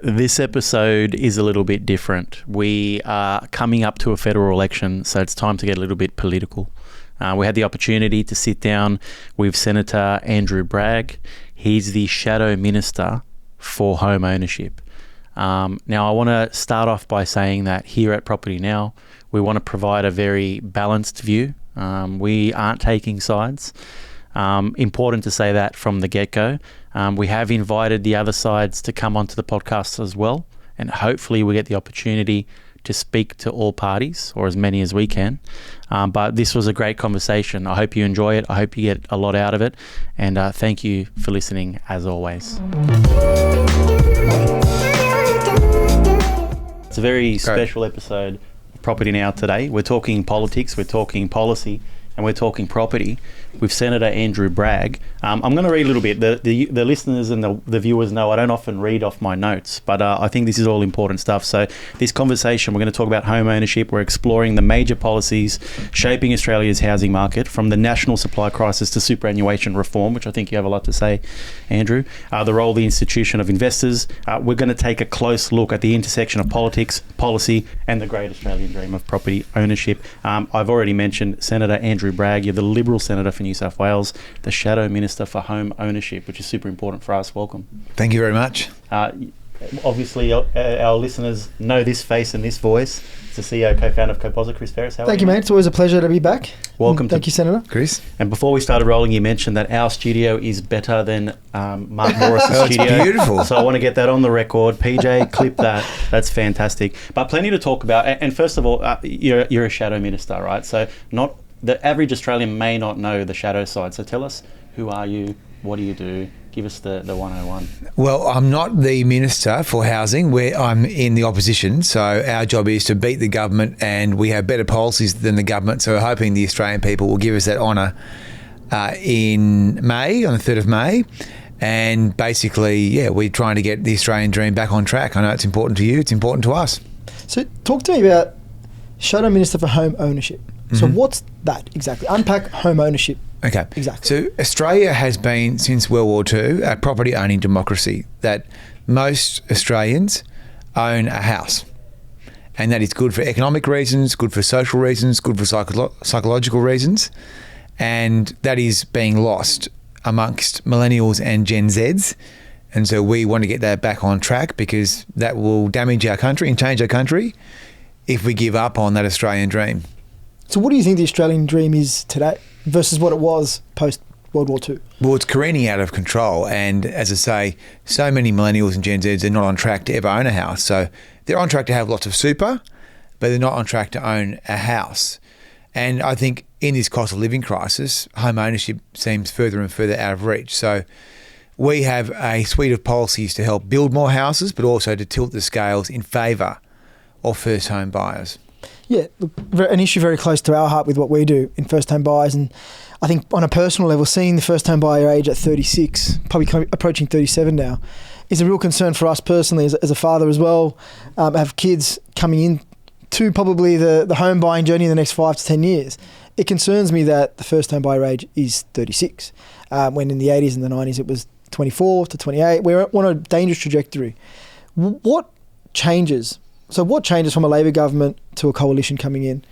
This episode is a little bit different. We are coming up to a federal election, so it's time to get a little bit political. We had the opportunity to sit down with Senator Andrew Bragg. He's the Shadow Minister for Home Ownership. Now, I want to start off by saying that here at Property Now, we want to provide a very balanced view. We aren't taking sides. Important to say that from the get-go. We have invited the other sides to come onto the podcast as well, and hopefully we get the opportunity to speak to all parties, or as many as we can. But this was a great conversation. I hope you enjoy it. I hope you get a lot out of it. And thank you for listening, as always. It's a very special episode of Property Now today. We're talking politics, we're talking policy, and we're talking property with Senator Andrew Bragg. I'm going to read a little bit. The listeners and the viewers know I don't often read off my notes, but I think this is all important stuff. So this conversation, we're going to talk about home ownership. We're exploring the major policies shaping Australia's housing market, from the national supply crisis to superannuation reform, which I think you have a lot to say, Andrew. The role of the institution of investors. We're going to take a close look at the intersection of politics, policy, and the great Australian dream of property ownership. I've already mentioned Senator Andrew Bragg. You're the Liberal Senator for New South Wales, the Shadow Minister for Home Ownership, which is super important for us. Welcome. Thank you very much. Obviously, our listeners know this face and this voice. It's the CEO, co-founder of Composite, Chris Ferris. Thank you, mate. It's always a pleasure to be back. Welcome. Thank you, Senator. Chris. And before we started rolling, you mentioned that our studio is better than Mark Morris's studio. It's beautiful. So I want to get that on the record. PJ, clip that. That's fantastic. But plenty to talk about. And first of all, you're a Shadow Minister, right? So the average Australian may not know the shadow side. So tell us, who are you? What do you do? Give us the 101. Well, I'm not the Minister for Housing, where I'm in the opposition. So our job is to beat the government, and we have better policies than the government. So we're hoping the Australian people will give us that honour in May, on the 3rd of May. And basically, we're trying to get the Australian dream back on track. I know it's important to you. It's important to us. So talk to me about Shadow Minister for Home Ownership. So what's that exactly? Unpack home ownership. Okay. Exactly. So Australia has been, since World War II, a property-owning democracy, that most Australians own a house. And that is good for economic reasons, good for social reasons, good for psychological reasons. And that is being lost amongst millennials and Gen Zs. And so we want to get that back on track, because that will damage our country and change our country if we give up on that Australian dream. So what do you think the Australian dream is today versus what it was post-World War II? Well, it's careening out of control. And as I say, so many millennials and Gen Zs are not on track to ever own a house. So they're on track to have lots of super, but they're not on track to own a house. And I think in this cost of living crisis, home ownership seems further and further out of reach. So we have a suite of policies to help build more houses, but also to tilt the scales in favour of first home buyers. Yeah, look, an issue very close to our heart with what we do in first home buyers. And I think on a personal level, seeing the first home buyer age at 36, probably approaching 37 now, is a real concern for us personally as a father as well. Have kids coming in to probably the home buying journey in the next 5 to 10 years. It concerns me that the first home buyer age is 36, when in the 80s and the 90s it was 24 to 28. We're on a dangerous trajectory. What changes? So what changes from a Labor government to a coalition coming in?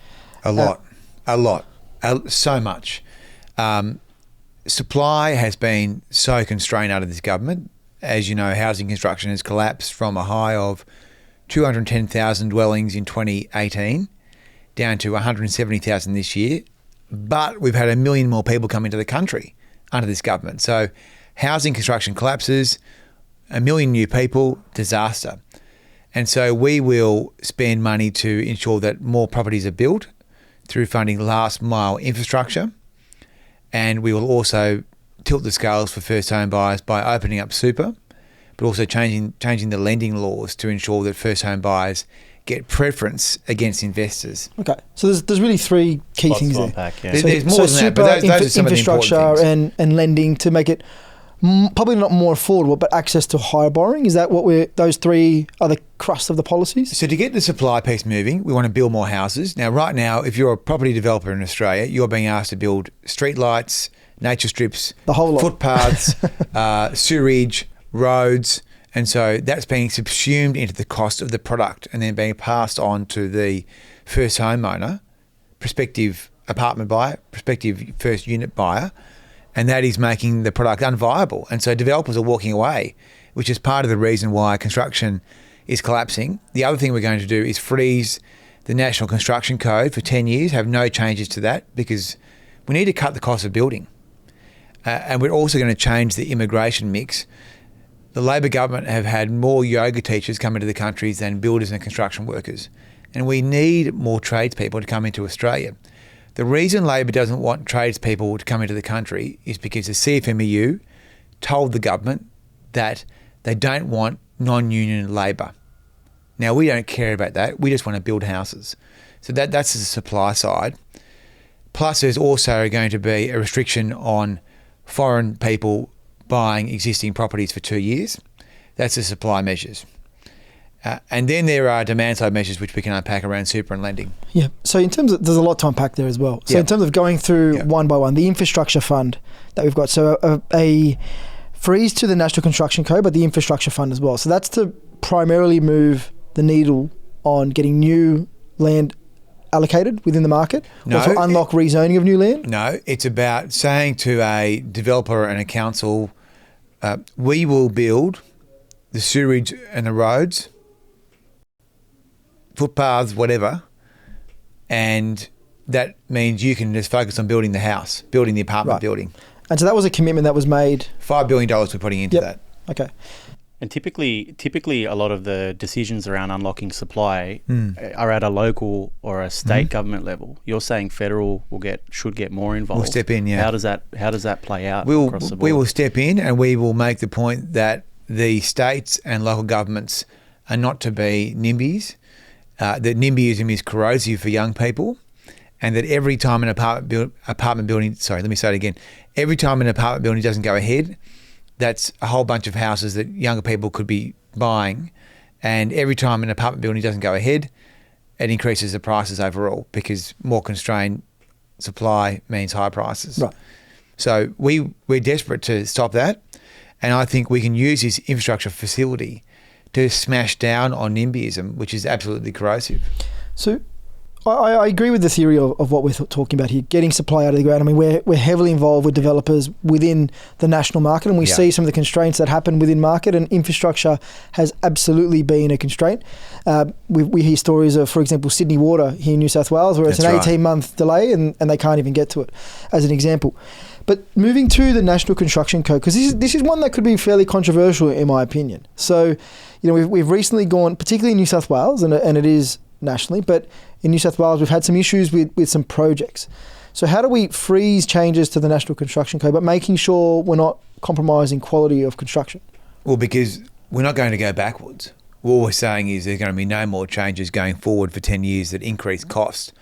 A lot, so much. Supply has been so constrained under this government. As you know, housing construction has collapsed from a high of 210,000 dwellings in 2018 down to 170,000 this year. But we've had 1 million more people come into the country under this government. So housing construction collapses, 1 million new people, disaster. And so we will spend money to ensure that more properties are built through funding last mile infrastructure. And we will also tilt the scales for first home buyers by opening up super, but also changing the lending laws to ensure that first home buyers get preference against investors. Okay, so there's really three key things there. Unpack, yeah. There's more than that, but those are some of the important infrastructure and lending to make it probably not more affordable, but access to higher borrowing. Is that what those three are the crust of the policies? So to get the supply piece moving, we want to build more houses. Now, right now, if you're a property developer in Australia, you're being asked to build street lights, nature strips, the whole lot. footpaths, sewerage, roads, And so that's being subsumed into the cost of the product and then being passed on to the first homeowner, prospective apartment buyer, prospective first unit buyer, and that is making the product unviable. And so developers are walking away, which is part of the reason why construction is collapsing. The other thing we're going to do is freeze the National Construction Code for 10 years, have no changes to that, because we need to cut the cost of building. And we're also going to change the immigration mix. The Labor government have had more yoga teachers come into the country than builders and construction workers. And we need more tradespeople to come into Australia. The reason Labor doesn't want tradespeople to come into the country is because the CFMEU told the government that they don't want non-union labour. Now, we don't care about that. We just want to build houses. So that's the supply side. Plus, there's also going to be a restriction on foreign people buying existing properties for 2 years. That's the supply measures. And then there are demand side measures which we can unpack around super and lending. Yeah. So in terms of, there's a lot to unpack there as well. So in terms of going through one by one, the infrastructure fund that we've got. So a freeze to the National Construction Code, but the infrastructure fund as well. So that's to primarily move the needle on getting new land allocated within the market, or to unlock rezoning of new land? No, it's about saying to a developer and a council, we will build the sewerage and the roads, footpaths, whatever, and that means you can just focus on building the house, building the apartment building. And so that was a commitment that was made? $5 billion we're putting into that. Okay. And typically, a lot of the decisions around unlocking supply are at a local or a state government level. You're saying federal should get more involved. We'll step in, yeah. How does that play out across the board? We will step in and we will make the point that the states and local governments are not to be NIMBYs, that NIMBYism is corrosive for young people, and that every time an apartment building, every time an apartment building doesn't go ahead, that's a whole bunch of houses that younger people could be buying. And every time an apartment building doesn't go ahead, it increases the prices overall, because more constrained supply means higher prices. Right. So we're desperate to stop that. And I think we can use this infrastructure facility to smash down on NIMBYism, which is absolutely corrosive. So I agree with the theory of what we're talking about here, getting supply out of the ground. I mean, we're heavily involved with developers within the national market, and we see some of the constraints that happen within market, and infrastructure has absolutely been a constraint. We hear stories of, for example, Sydney Water here in New South Wales, where it's an 18-month delay and they can't even get to it, as an example. But moving to the National Construction Code, because this is one that could be fairly controversial in my opinion. So, we've recently gone, particularly in New South Wales, and it is nationally, but in New South Wales we've had some issues with some projects. So how do we freeze changes to the National Construction Code, but making sure we're not compromising quality of construction? Well, because we're not going to go backwards. All we're saying is there's going to be no more changes going forward for 10 years that increase cost.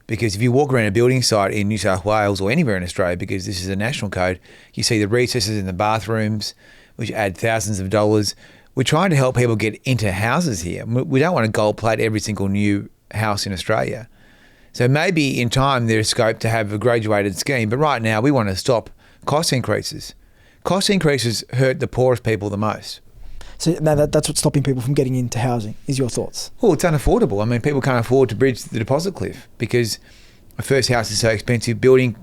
Because if you walk around a building site in New South Wales or anywhere in Australia, because this is a national code, you see the recesses in the bathrooms, which add thousands of dollars. We're trying to help people get into houses here. We don't want to gold plate every single new house in Australia. So maybe in time there's scope to have a graduated scheme, but right now we want to stop cost increases. Cost increases hurt the poorest people the most. So now that's what's stopping people from getting into housing, is your thoughts? Well, it's unaffordable. I mean, people can't afford to bridge the deposit cliff because a first house is so expensive. Building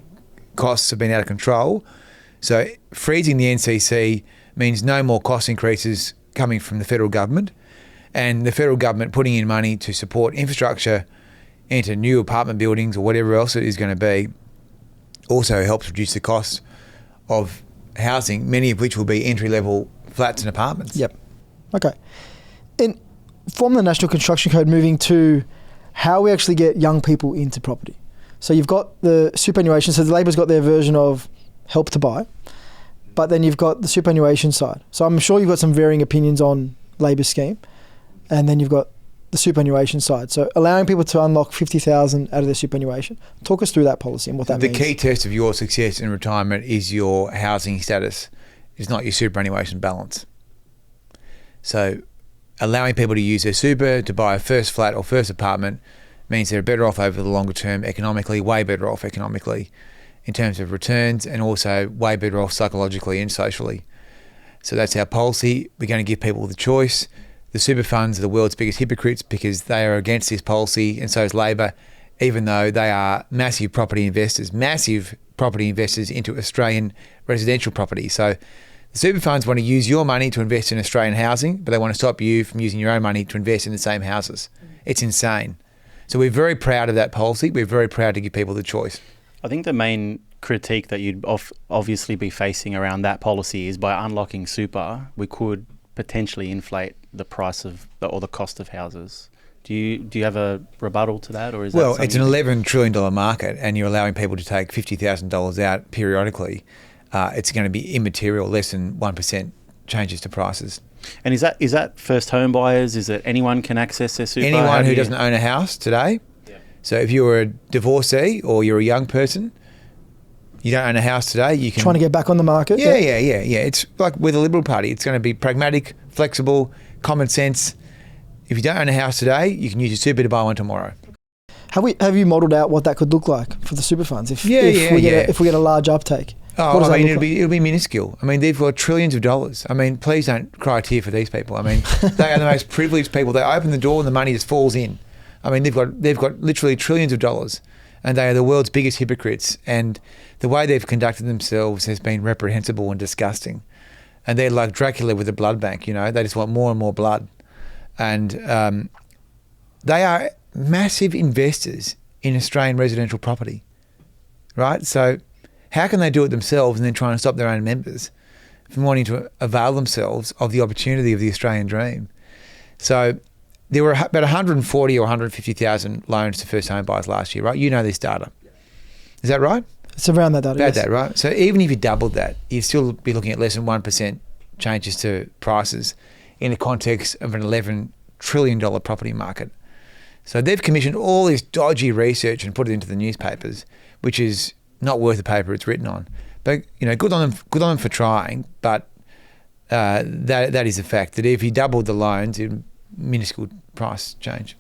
costs have been out of control. So freezing the NCC means no more cost increases coming from the federal government, and the federal government putting in money to support infrastructure into new apartment buildings or whatever else it is going to be also helps reduce the cost of housing, many of which will be entry-level flats and apartments. Yep. Okay. And from the National Construction Code, moving to how we actually get young people into property. So you've got the superannuation. So the Labor's got their version of help to buy, but then you've got the superannuation side. So I'm sure you've got some varying opinions on Labor's scheme, and then you've got the superannuation side. So allowing people to unlock 50,000 out of their superannuation. Talk us through that policy and what that means. The key test of your success in retirement is your housing status. It's not your superannuation balance. So allowing people to use their super to buy a first flat or first apartment means they're better off over the longer term economically, way better off economically in terms of returns, and also way better off psychologically and socially. So that's our policy. We're going to give people the choice. The super funds are the world's biggest hypocrites because they are against this policy, and so is Labor, even though they are massive property investors into Australian residential property. So the super funds want to use your money to invest in Australian housing, but they want to stop you from using your own money to invest in the same houses. It's insane. So we're very proud of that policy. We're very proud to give people the choice. I think the main critique that you'd obviously be facing around that policy is by unlocking super, we could potentially inflate the price of or the cost of houses. Do you have a rebuttal to that, or is well, it's an $11 trillion market, and you're allowing people to take $50,000 out periodically. It's going to be immaterial, less than 1% changes to prices. And is that first home buyers? Is it anyone can access their super? Anyone who doesn't own a house today. Yeah. So if you're a divorcee or you're a young person, you don't own a house today, you can... Trying to get back on the market? Yeah. It's like with the Liberal Party. It's going to be pragmatic, flexible, common sense. If you don't own a house today, you can use your super to buy one tomorrow. Have you modelled out what that could look like for the super funds if we get a large uptake? Oh, I mean, it'll be minuscule. I mean, they've got trillions of dollars. I mean, please don't cry a tear for these people. I mean, they are the most privileged people. They open the door and the money just falls in. I mean, they've got literally trillions of dollars, and they are the world's biggest hypocrites. And the way they've conducted themselves has been reprehensible and disgusting. And they're like Dracula with a blood bank. You know, they just want more and more blood. And they are massive investors in Australian residential property, right? So how can they do it themselves and then try and stop their own members from wanting to avail themselves of the opportunity of the Australian dream? So there were about 140 or 150,000 loans to first home buyers last year, right? You know this data. Is that right? It's around that data, About yes. that, right? So even if you doubled that, you'd still be looking at less than 1% changes to prices in the context of an $11 trillion property market. So they've commissioned all this dodgy research and put it into the newspapers, which is not worth the paper it's written on. But, you know, good on them for trying, but that is a fact, that if you doubled the loans, it would minuscule price change.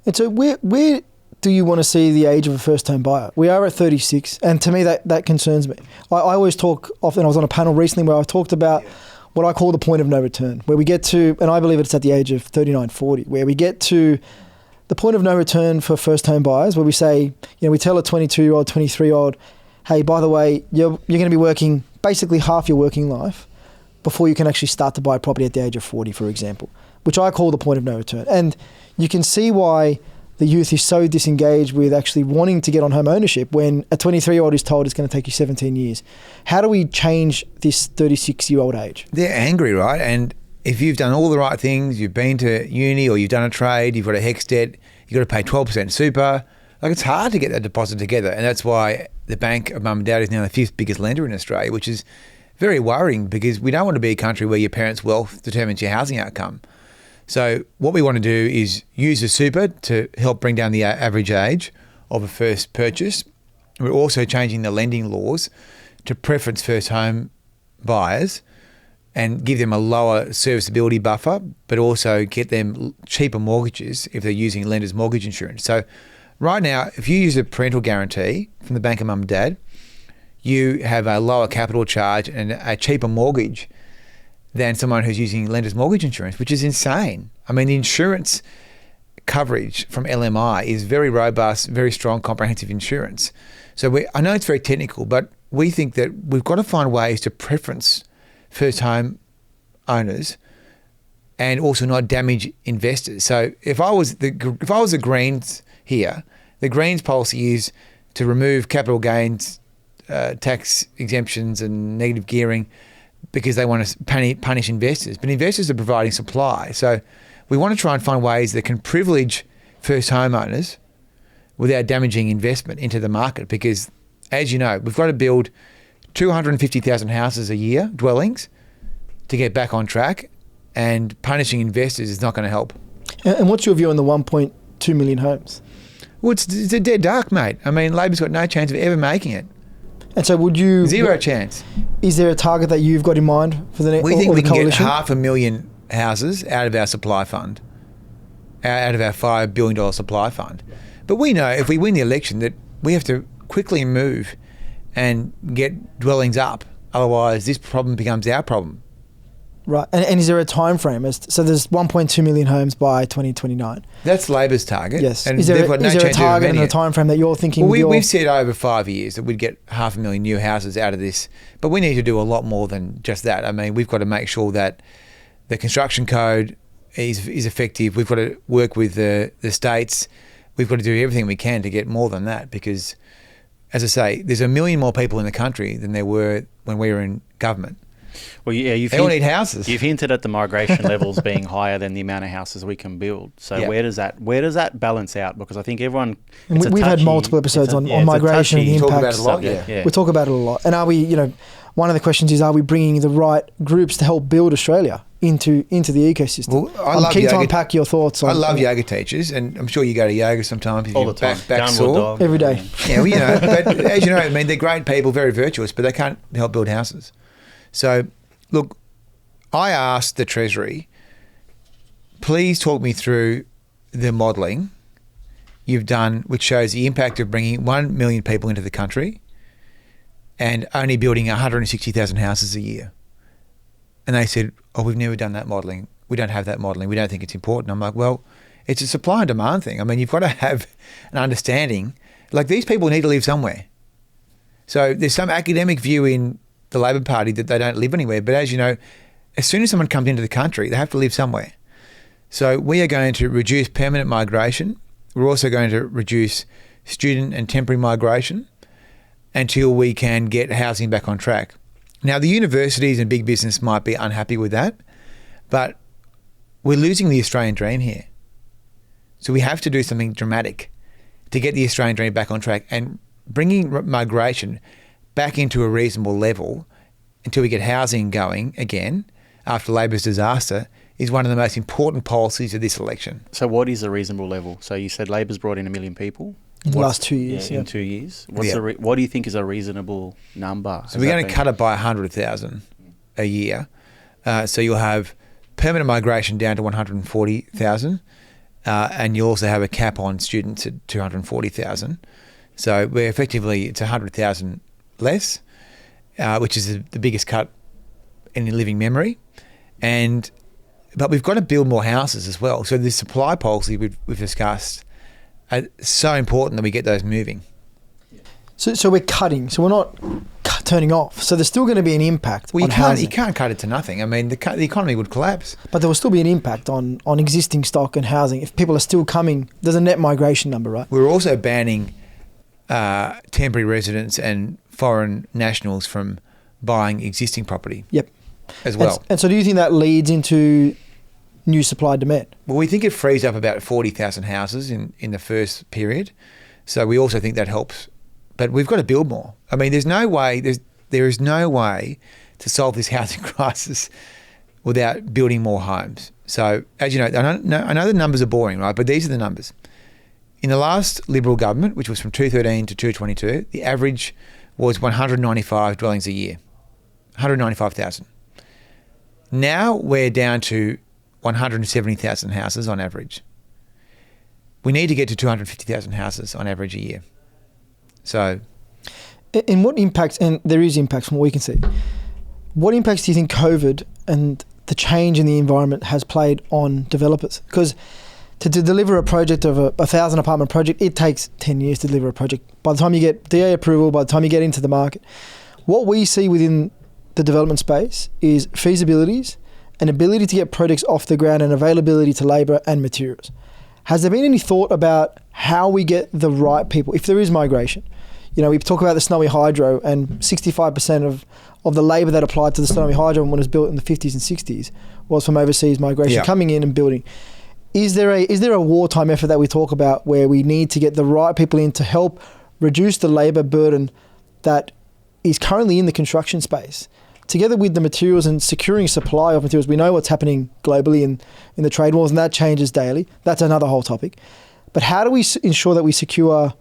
And so where do you want to see the age of a first home buyer? We are at 36, and to me that concerns me. I always talk often, I was on a panel recently where I talked about what I call the point of no return, where we get to, and I believe it's at the age of 39, 40, where we get to the point of no return for first home buyers, where we say, you know, we tell a 22-year-old, 23-year-old, hey, by the way, you're going to be working basically half your working life before you can actually start to buy a property at the age of 40, for example, which I call the point of no return. And you can see why the youth is so disengaged with actually wanting to get on home ownership when a 23-year-old is told it's going to take you 17 years. How do we change this 36-year-old age? They're angry, right? And if you've done all the right things, you've been to uni or you've done a trade, you've got a HECS debt, you've got to pay 12% super, like it's hard to get that deposit together. And that's why the Bank of Mum and Dad is now the 5th biggest lender in Australia, which is very worrying because we don't want to be a country where your parents' wealth determines your housing outcome. So what we want to do is use the super to help bring down the average age of a first purchase. We're also changing the lending laws to preference first home buyers and give them a lower serviceability buffer, but also get them cheaper mortgages if they're using lender's mortgage insurance. So right now, if you use a parental guarantee from the Bank of Mum and Dad, you have a lower capital charge and a cheaper mortgage than someone who's using lender's mortgage insurance, which is insane. I mean, the insurance coverage from LMI is very robust, very strong, comprehensive insurance. So I know it's very technical, but we think that we've got to find ways to preference first home owners and also not damage investors. So if I was the Greens here, the Greens policy is to remove capital gains, tax exemptions and negative gearing because they want to punish investors. But investors are providing supply. So we want to try and find ways that can privilege first homeowners without damaging investment into the market because, as you know, we've got to build 250,000 houses a year, dwellings, to get back on track, and punishing investors is not going to help. And what's your view on the 1.2 million homes? Well, it's a dead dark, mate. I mean, Labor's got no chance of ever making it. And so would you... Zero chance. Is there a target that you've got in mind for the next... We think we can get 500,000 houses out of our supply fund, out of our $5 billion supply fund. But we know if we win the election that we have to quickly move and get dwellings up. Otherwise, this problem becomes our problem. Right. And is there a time frame? So there's 1.2 million homes by 2029. That's Labor's target. Yes. And is there a chance of target and amending a it. time frame that you're thinking? Well, we've said over 5 years that we'd get 500,000 new houses out of this, but we need to do a lot more than just that. I mean, we've got to make sure that the construction code is effective. We've got to work with the states. We've got to do everything we can to get more than that because, as I say, there's 1 million more people in the country than there were when we were in government. Well, yeah, they all need houses. You've hinted at the migration levels being higher than the amount of houses we can build. So Yeah. where does that balance out? Because I think everyone. We've had multiple episodes on migration and the talk about impacts. it a lot. Yeah. We talk about it a lot. And are we, one of the questions is, are we bringing the right groups to help build Australia into the ecosystem? Well, I'm keen to unpack your thoughts on. I love yoga teachers, and I'm sure you go to yoga sometimes. If all you're the time. Back sore. Dog. Every day. Yeah, well, but as you know, I mean, they're great people, very virtuous, but they can't help build houses. So, look, I asked the Treasury, please talk me through the modelling you've done, which shows the impact of bringing 1 million people into the country and only building 160,000 houses a year. And they said, oh, we've never done that modelling. We don't have that modelling. We don't think it's important. I'm like, well, it's a supply and demand thing. I mean, you've got to have an understanding. Like, these people need to live somewhere. So there's some academic view in the Labor Party that they don't live anywhere. But as you know, as soon as someone comes into the country, they have to live somewhere. So we are going to reduce permanent migration. We're also going to reduce student and temporary migration until we can get housing back on track. Now, the universities and big business might be unhappy with that, but we're losing the Australian dream here. So we have to do something dramatic to get the Australian dream back on track, and bringing migration back into a reasonable level until we get housing going again after Labor's disaster is one of the most important policies of this election. So what is a reasonable level? So you said Labor's brought in 1 million people. In the last 2 years. In 2 years. What do you think is a reasonable number? So we're going to cut it by 100,000 a year. So you'll have permanent migration down to 140,000, and you'll also have a cap on students at 240,000. So we're effectively, it's 100,000 less, which is the biggest cut in living memory. But we've got to build more houses as well. So the supply policy we've discussed, it's so important that we get those moving. So we're cutting. So we're not turning off. So there's still going to be an impact on housing. You can't cut it to nothing. I mean, the economy would collapse. But there will still be an impact on existing stock and housing. If people are still coming, there's a net migration number, right? We're also banning temporary residents and foreign nationals from buying existing property. Yep. As well. And so do you think that leads into new supply demand? Well, we think it frees up about 40,000 houses in the first period. So we also think that helps. But we've got to build more. I mean, there is no way to solve this housing crisis without building more homes. So, as you know, I know the numbers are boring, right? But these are the numbers. In the last Liberal government, which was from 2013 to 2022, the average was 195 dwellings a year, 195,000. Now we're down to 170,000 houses on average. We need to get to 250,000 houses on average a year. So, and what impacts, and there is impacts from what we can see, what impacts do you think COVID and the change in the environment has played on developers? Because to deliver a project of a 1,000 apartment project, it takes 10 years to deliver a project. By the time you get DA approval, by the time you get into the market, what we see within the development space is feasibilities and ability to get projects off the ground and availability to labour and materials. Has there been any thought about how we get the right people, if there is migration? You know, we talk about the Snowy Hydro, and 65% of the labour that applied to the Snowy Hydro when it was built in the 50s and 60s was from overseas migration, coming in and building. Is there a wartime effort that we talk about where we need to get the right people in to help reduce the labour burden that is currently in the construction space, together with the materials and securing supply of materials? We know what's happening globally in the trade wars, and that changes daily. That's another whole topic. But how do we ensure that we secure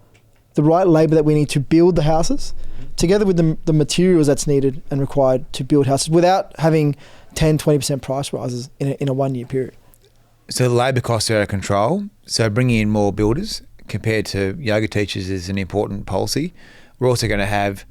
the right labour that we need to build the houses, together with the materials that's needed and required to build houses, without having 10, 20% price rises in a 1 year period? So the labour costs are out of control. So bringing in more builders compared to yoga teachers is an important policy. We're also going to have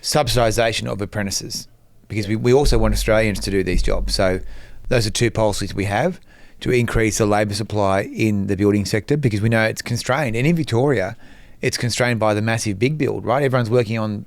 subsidisation of apprentices. because we also want Australians to do these jobs. So those are two policies we have to increase the labour supply in the building sector, because we know it's constrained. And in Victoria, it's constrained by the massive big build, right? Everyone's working on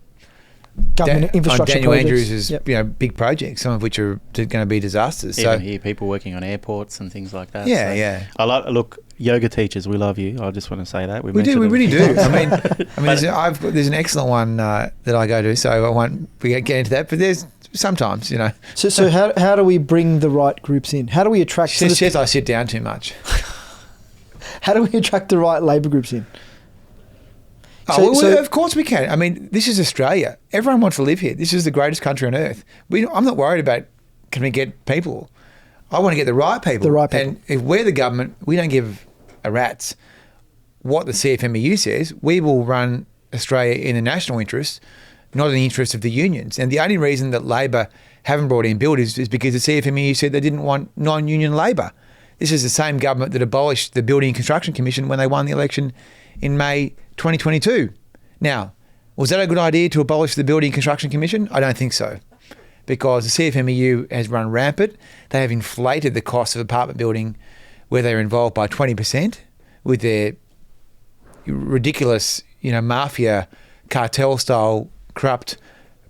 Government infrastructure Daniel projects. Andrews' big projects, some of which are going to be disasters. Even here, people working on airports and things like that. Yeah, so yeah. Look, yoga teachers, we love you. I just want to say that. We really do. I mean, there's an excellent one that I go to, so I won't get into that. But there's sometimes, So how do we bring the right groups in? How do we attract? She says I sit down too much. How do we attract the right labour groups in? Of course we can. I mean, this is Australia. Everyone wants to live here. This is the greatest country on earth. I'm not worried about can we get people. I want to get the right people. The right people. And if we're the government, we don't give a rat's what the CFMEU says. We will run Australia in the national interest, not in the interest of the unions. And the only reason that Labor haven't brought in builders is because the CFMEU said they didn't want non-union labour. This is the same government that abolished the Building and Construction Commission when they won the election in May 2022. Now, was that a good idea to abolish the Building and Construction Commission? I don't think so, because the CFMEU has run rampant. They have inflated the cost of apartment building where they're involved by 20% with their ridiculous, mafia cartel style corrupt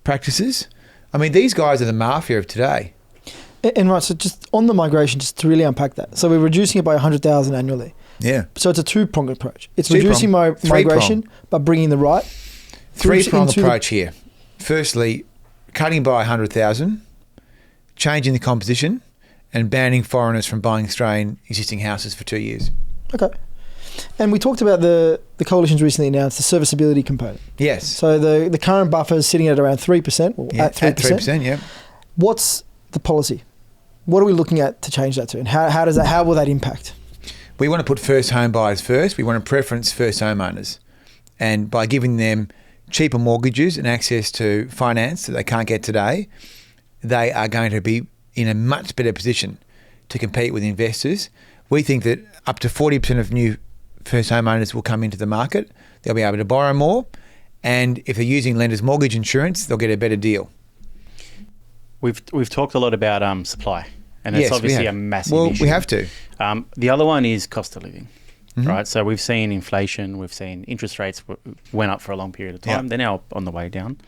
practices. I mean, these guys are the mafia of today. And right, so just on the migration, just to really unpack that. So we're reducing it by 100,000 annually. Yeah. So it's a two-pronged approach. It's reducing migration, but bringing the right. Three-pronged approach here. Firstly, cutting by 100,000, changing the composition, and banning foreigners from buying Australian existing houses for 2 years. Okay. And we talked about the coalition's recently announced the serviceability component. Yes. So the current buffer is sitting at around 3%, or at 3%. At 3%, yeah. What's the policy? What are we looking at to change that to? And how will that impact? We want to put first home buyers first. We want to preference first homeowners. And by giving them cheaper mortgages and access to finance that they can't get today, they are going to be in a much better position to compete with investors. We think that up to 40% of new first homeowners will come into the market. They'll be able to borrow more. And if they're using lenders' mortgage insurance, they'll get a better deal. We've talked a lot about supply. And it's obviously a massive issue. Well, we have to. The other one is cost of living, Mm-hmm. right? So we've seen inflation, we've seen interest rates went up for a long period of time. Yeah. They're now on the way down.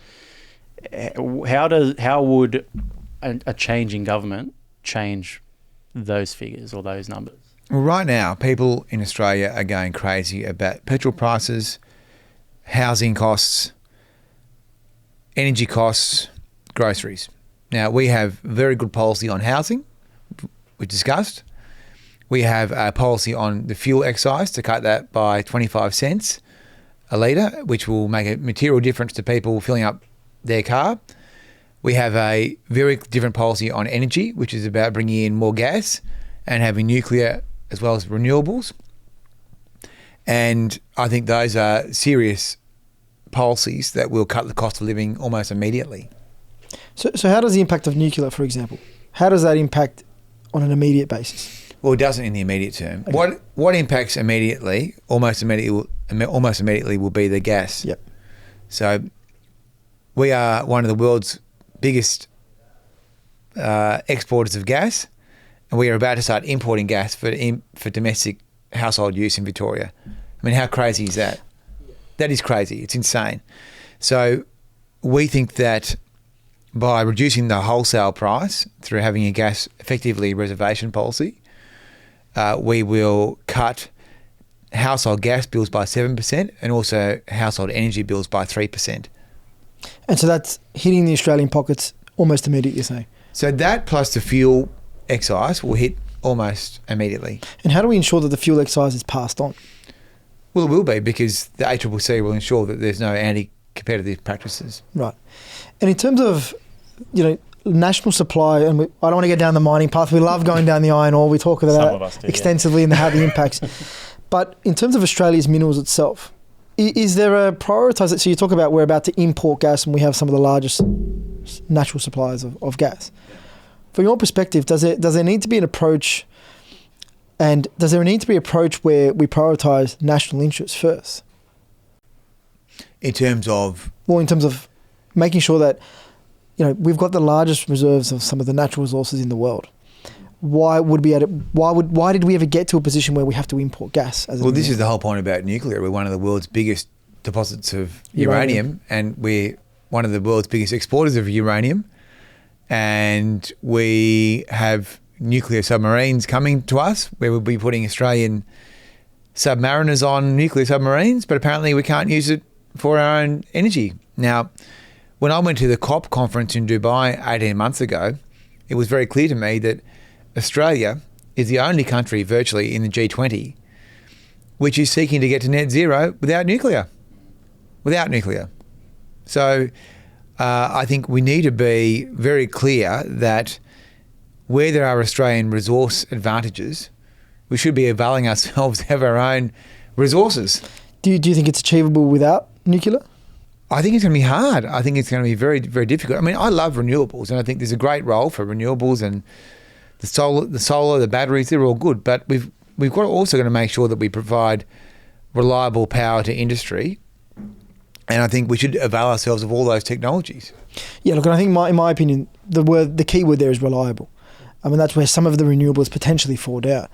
How would a change in government change those figures or those numbers? Well, right now, people in Australia are going crazy about petrol prices, housing costs, energy costs, groceries. Now, we have very good policy on housing, we discussed. We have a policy on the fuel excise to cut that by 25 cents a litre, which will make a material difference to people filling up their car. We have a very different policy on energy, which is about bringing in more gas and having nuclear as well as renewables. And I think those are serious policies that will cut the cost of living almost immediately. So how does the impact of nuclear, for example, how does that impact on an immediate basis? Well, it doesn't in the immediate term. Okay. What impacts immediately, almost immediately will be the gas. Yep. So we are one of the world's biggest exporters of gas, and we are about to start importing gas for domestic household use in Victoria. I mean, how crazy is that? That is crazy. It's insane. So we think that by reducing the wholesale price through having a gas effectively reservation policy, we will cut household gas bills by 7% and also household energy bills by 3%. And so that's hitting the Australian pockets almost immediately, you're saying? So that plus the fuel excise will hit almost immediately. And how do we ensure that the fuel excise is passed on? Well, it will be, because the ACCC will ensure that there's no anti-competitive practices. Right. And in terms of, national supply, and I don't want to get down the mining path. We love going down the iron ore. We talk about that extensively and how the impacts. But in terms of Australia's minerals itself, is there a prioritisation? So you talk about we're about to import gas and we have some of the largest natural suppliers of gas. From your perspective, does there need to be an approach, and does there need to be an approach where we prioritise national interests first? In terms of? Well, in terms of making sure that we've got the largest reserves of some of the natural resources in the world. Why did we ever get to a position where we have to import gas? This is the whole point about nuclear. We're one of the world's biggest deposits of uranium, and we're one of the world's biggest exporters of uranium. And we have nuclear submarines coming to us, where we'll be putting Australian submariners on nuclear submarines, but apparently we can't use it for our own energy. Now, when I went to the COP conference in Dubai 18 months ago, it was very clear to me that Australia is the only country virtually in the G20 which is seeking to get to net zero without nuclear. So I think we need to be very clear that where there are Australian resource advantages, we should be availing ourselves of our own resources. Do you think it's achievable without nuclear? I think it's going to be hard. I think it's going to be very, very difficult. I mean, I love renewables, and I think there's a great role for renewables, and the solar, the batteries, they're all good. But we've got also going to make sure that we provide reliable power to industry, and I think we should avail ourselves of all those technologies. Yeah, look, and I think in my opinion, the key word there is reliable. I mean, that's where some of the renewables potentially fall down.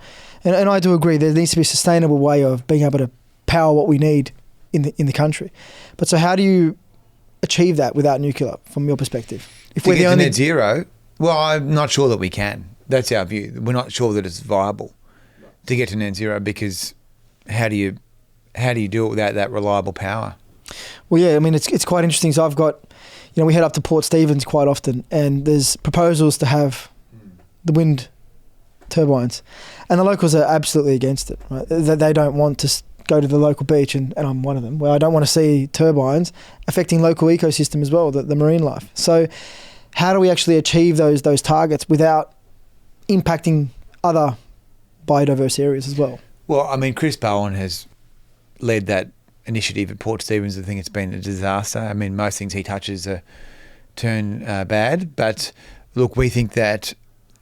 And I do agree there needs to be a sustainable way of being able to power what we need in the country. But so how do you achieve that without nuclear, from your perspective? If we're the only net zero, well, I'm not sure that we can. That's our view. We're not sure that it's viable to get to net zero, because how do you do it without that reliable power? Well, yeah, I mean, it's quite interesting. So I've got, we head up to Port Stephens quite often, and there's proposals to have the wind turbines, and the locals are absolutely against it. Right? They don't want to go to the local beach, and I'm one of them, where I don't want to see turbines affecting local ecosystem as well, the marine life. So how do we actually achieve those targets without impacting other biodiverse areas as well? Well, I mean, Chris Bowen has led that initiative at Port Stephens. I think it's been a disaster. I mean, most things he touches turn bad. But look, we think that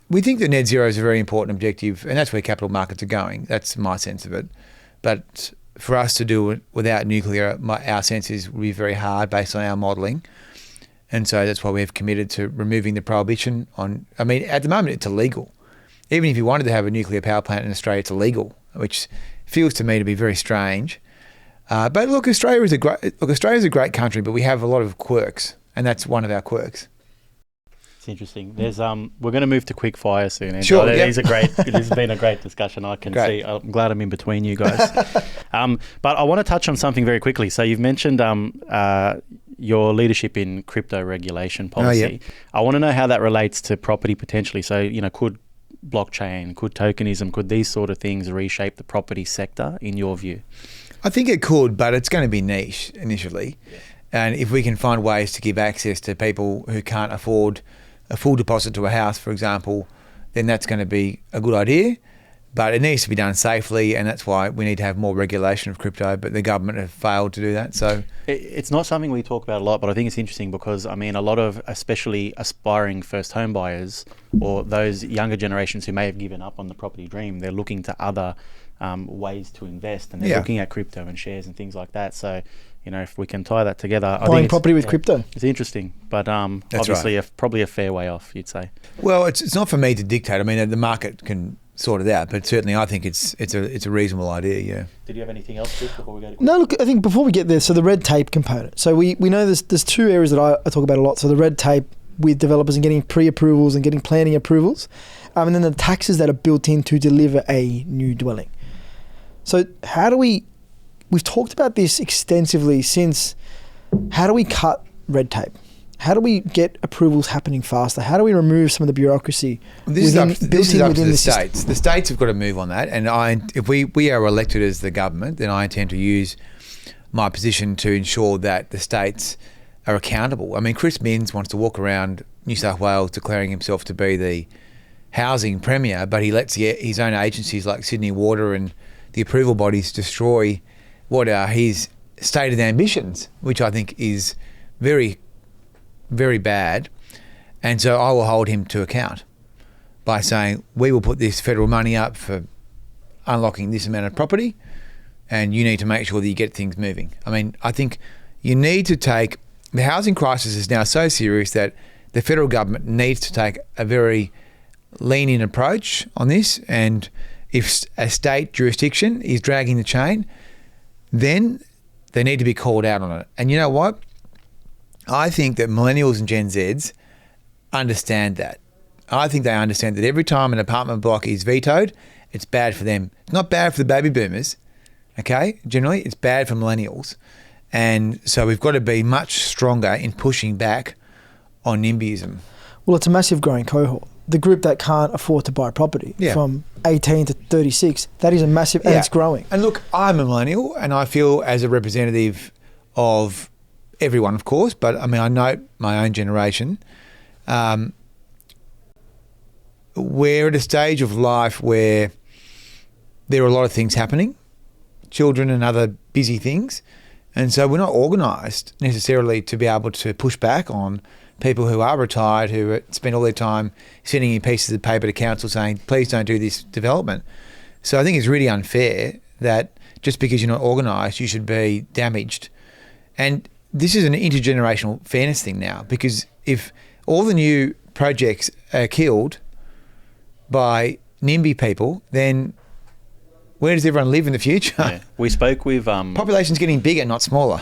net zero is a very important objective, and that's where capital markets are going. That's my sense of it. But for us to do it without nuclear, our sense is will be very hard based on our modelling. And so that's why we've committed to removing the prohibition on, I mean, at the moment it's illegal. Even if you wanted to have a nuclear power plant in Australia, it's illegal, which feels to me to be very strange. But look, Australia's a great country, but we have a lot of quirks, and that's one of our quirks. It's interesting. There's we're going to move to quick fire soon. And sure. This has been a great discussion. I can see. I'm glad I'm in between you guys. But I want to touch on something very quickly. So you've mentioned your leadership in crypto regulation policy. Oh, yeah. I want to know how that relates to property potentially. So could blockchain, could tokenism, could these sort of things reshape the property sector in your view? I think it could, but it's going to be niche initially. Yeah. And if we can find ways to give access to people who can't afford a full deposit to a house, for example, then that's going to be a good idea. But it needs to be done safely, and that's why we need to have more regulation of crypto, but the government have failed to do that. So it's not something we talk about a lot, but I think it's interesting because, I mean, a lot of especially aspiring first home buyers or those younger generations who may have given up on the property dream, they're looking to other ways to invest, and they're looking at crypto and shares and things like that. So, if we can tie that together, I think property with crypto. It's interesting, but obviously probably a fair way off, you'd say. Well, it's not for me to dictate. I mean, the market can sort it out, but certainly I think it's a reasonable idea. Yeah. Did you have anything else, Chris, before we go to? No, look, I think before we get there, so the red tape component. So we know there's two areas that I talk about a lot. So the red tape with developers and getting pre-approvals and getting planning approvals, and then the taxes that are built in to deliver a new dwelling. So how do we've talked about this extensively since, how do we cut red tape? How do we get approvals happening faster? How do we remove some of the bureaucracy This is up to the states. The states have got to move on that. And if we are elected as the government, then I intend to use my position to ensure that the states are accountable. I mean, Chris Minns wants to walk around New South Wales declaring himself to be the housing premier, but he lets his own agencies like Sydney Water and the approval bodies destroy what are his stated ambitions, which I think is very, very bad. And so I will hold him to account by saying, we will put this federal money up for unlocking this amount of property, and you need to make sure that you get things moving. I mean, I think you need to take, the housing crisis is now so serious that the federal government needs to take a very lenient approach on this, and if a state jurisdiction is dragging the chain, then they need to be called out on it. And you know what? I think that millennials and Gen Zs understand that. I think they understand that every time an apartment block is vetoed, it's bad for them. It's not bad for the baby boomers, okay? Generally, it's bad for millennials. And so we've got to be much stronger in pushing back on NIMBYism. Well, it's a massive growing cohort. The group that can't afford to buy property from 18 to 36, that is a massive, and it's growing. And look, I'm a millennial, and I feel as a representative of everyone, of course, but I mean, I know my own generation. We're at a stage of life where there are a lot of things happening, children and other busy things. And so we're not organised necessarily to be able to push back on people who are retired, who spend all their time sending in pieces of paper to council saying, please don't do this development. So I think it's really unfair that just because you're not organised, you should be damaged. And this is an intergenerational fairness thing now, because if all the new projects are killed by NIMBY people, then where does everyone live in the future? Yeah. We spoke with... Population's getting bigger, not smaller.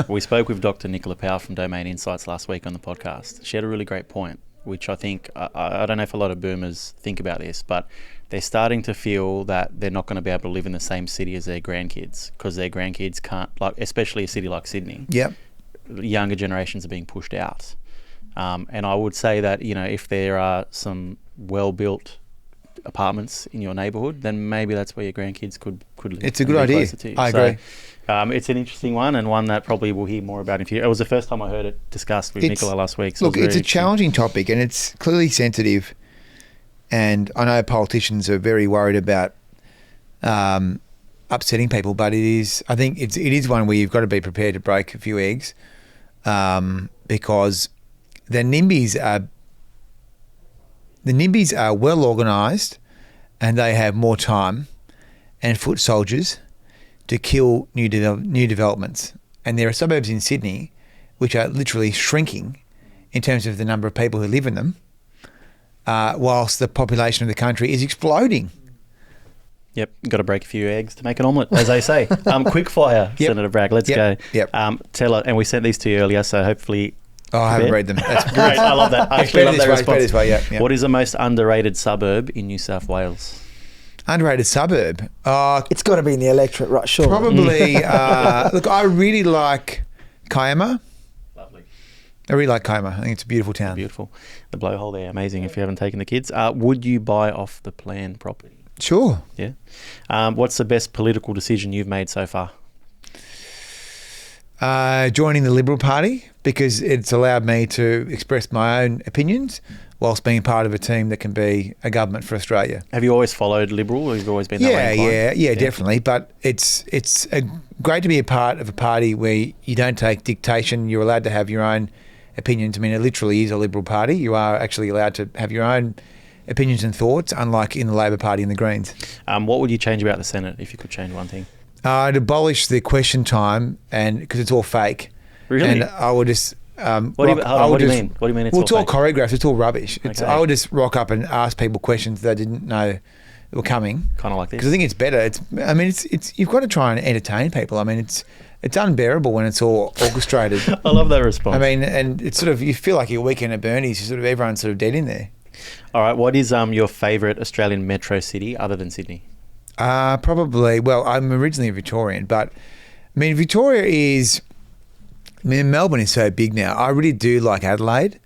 We spoke with Dr. Nicola Powell from Domain Insights last week on the podcast. She had a really great point, which I think, I don't know if a lot of boomers think about this, but they're starting to feel that they're not going to be able to live in the same city as their grandkids, because their grandkids can't, like, especially a city like Sydney. Yep. Younger generations are being pushed out. And I would say that, you know, if there are some well-built apartments in your neighbourhood, then maybe that's where your grandkids could live. It's a good idea. I agree. It's an interesting one, and one that probably we'll hear more about in future. It was the first time I heard it discussed with Nicola last week. So look, it's a challenging topic, and it's clearly sensitive. And I know politicians are very worried about upsetting people, but I think it is one where you've got to be prepared to break a few eggs, because the NIMBYs are well organised, and they have more time and foot soldiers to kill new developments. And there are suburbs in Sydney which are literally shrinking in terms of the number of people who live in them, whilst the population of the country is exploding. Yep, got to break a few eggs to make an omelette, as they say. Quick fire, Senator Bragg. Let's go. Yep. Tell us, and we sent these to you earlier, so hopefully... Oh, I haven't read them. That's great. I love that. I actually love that response. Yeah. What is the most underrated suburb in New South Wales? Underrated suburb? It's got to be in the electorate, right? Sure. Probably. Look, I really like Kiama. Lovely. I really like Kiama. I think it's a beautiful town. Beautiful. The blowhole there, amazing. If you haven't taken the kids, would you buy off the plan property? Sure. Yeah. What's the best political decision you've made so far? Joining the Liberal Party, because it's allowed me to express my own opinions whilst being part of a team that can be a government for Australia. Have you always followed Liberal, or have you always been that way inclined? Yeah, definitely. But it's great to be a part of a party where you don't take dictation. You're allowed to have your own opinions. I mean, it literally is a Liberal Party. You are actually allowed to have your own opinions and thoughts, unlike in the Labor Party and the Greens. What would you change about the Senate if you could change one thing? I'd abolish the question time, and because it's all fake. Really? And I would just... What do you mean? What do you mean it's all all choreographed. It's all rubbish. Okay. I would just rock up and ask people questions they didn't know were coming. Kind of like this. Because I think it's better. It's you've got to try and entertain people. I mean, it's unbearable when it's all orchestrated. I love that response. I mean, and it's sort of, you feel like your weekend at Bernie's. Everyone's sort of dead in there. All right. What is your favourite Australian metro city other than Sydney? Probably. Well, I'm originally a Victorian, but I mean, Victoria is. I mean, Melbourne is so big now. I really do like Adelaide,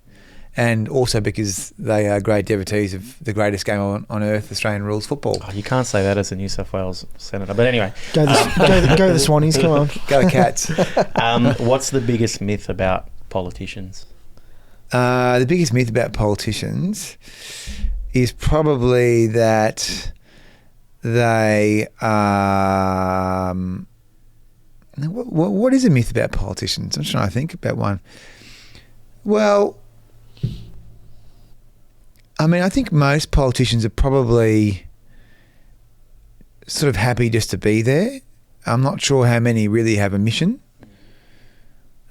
and also because they are great devotees of the greatest game on earth, Australian rules football. Oh, you can't say that as a New South Wales senator. But anyway. Go the Swannies, come on. Go the Cats. What's the biggest myth about politicians? The biggest myth about politicians is probably that they... What is a myth about politicians? I'm trying to think about one. Well, I mean, I think most politicians are probably sort of happy just to be there. I'm not sure how many really have a mission.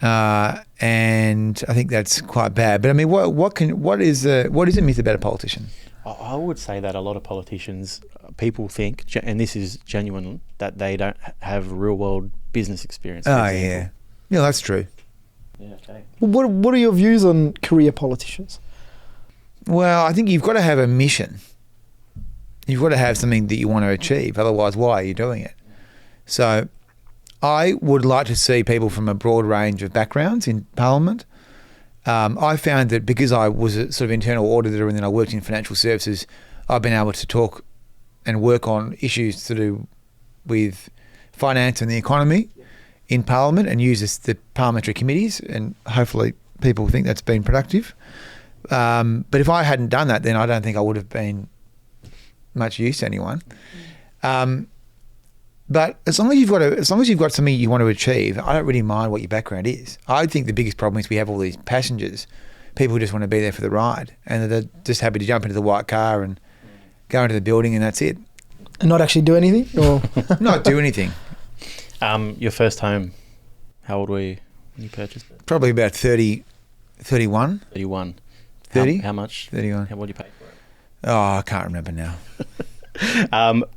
and I think that's quite bad. But I mean, what is a myth about a politician? I would say that a lot of politicians, people think, and this is genuine, that they don't have real world business experience. Oh yeah, that's true. Yeah. Okay. What are your views on career politicians? Well, I think you've got to have a mission. You've got to have something that you want to achieve. Otherwise, why are you doing it? So I would like to see people from a broad range of backgrounds in Parliament. I found that because I was a sort of internal auditor and then I worked in financial services, I've been able to talk and work on issues to do with finance and the economy in Parliament and use the parliamentary committees, and hopefully people think that's been productive. But if I hadn't done that, then I don't think I would have been much use to anyone. But as long as you've got something you want to achieve, I don't really mind what your background is. I think the biggest problem is we have all these passengers, people who just want to be there for the ride, and they're just happy to jump into the white car and go into the building, and that's it. And not actually do anything, or not do anything. Your first home, how old were you when you purchased it? Probably about 30, 31. 31. 30? How much? 31. What did you pay for it? Oh, I can't remember now.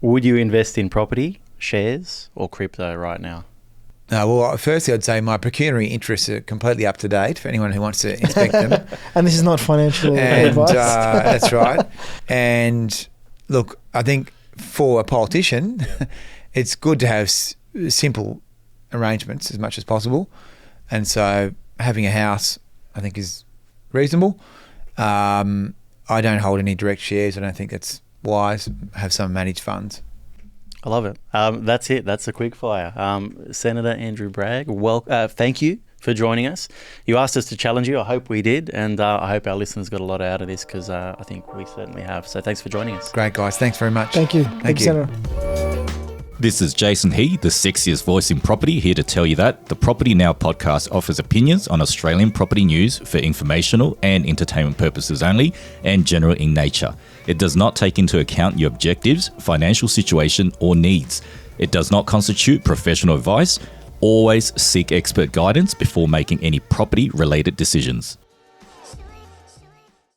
Would you invest in property, shares, or crypto right now? Well, firstly, I'd say my pecuniary interests are completely up to date for anyone who wants to inspect them. And this is not financial advice. That's right. And look, I think for a politician, it's good to have simple arrangements as much as possible. And so having a house, I think, is reasonable. I don't hold any direct shares. I don't think that's wise. Have some managed funds. I love it. That's it. That's a quick fire. Senator Andrew Bragg, thank you for joining us. You asked us to challenge you. I hope we did. And I hope our listeners got a lot out of this, because I think we certainly have. So thanks for joining us. Great, guys. Thanks very much. Thank you. Thank you, Senator. This is Jason He, the sexiest voice in property, here to tell you that the Property Now podcast offers opinions on Australian property news for informational and entertainment purposes only, and general in nature. It does not take into account your objectives, financial situation, or needs. It does not constitute professional advice. Always seek expert guidance before making any property-related decisions.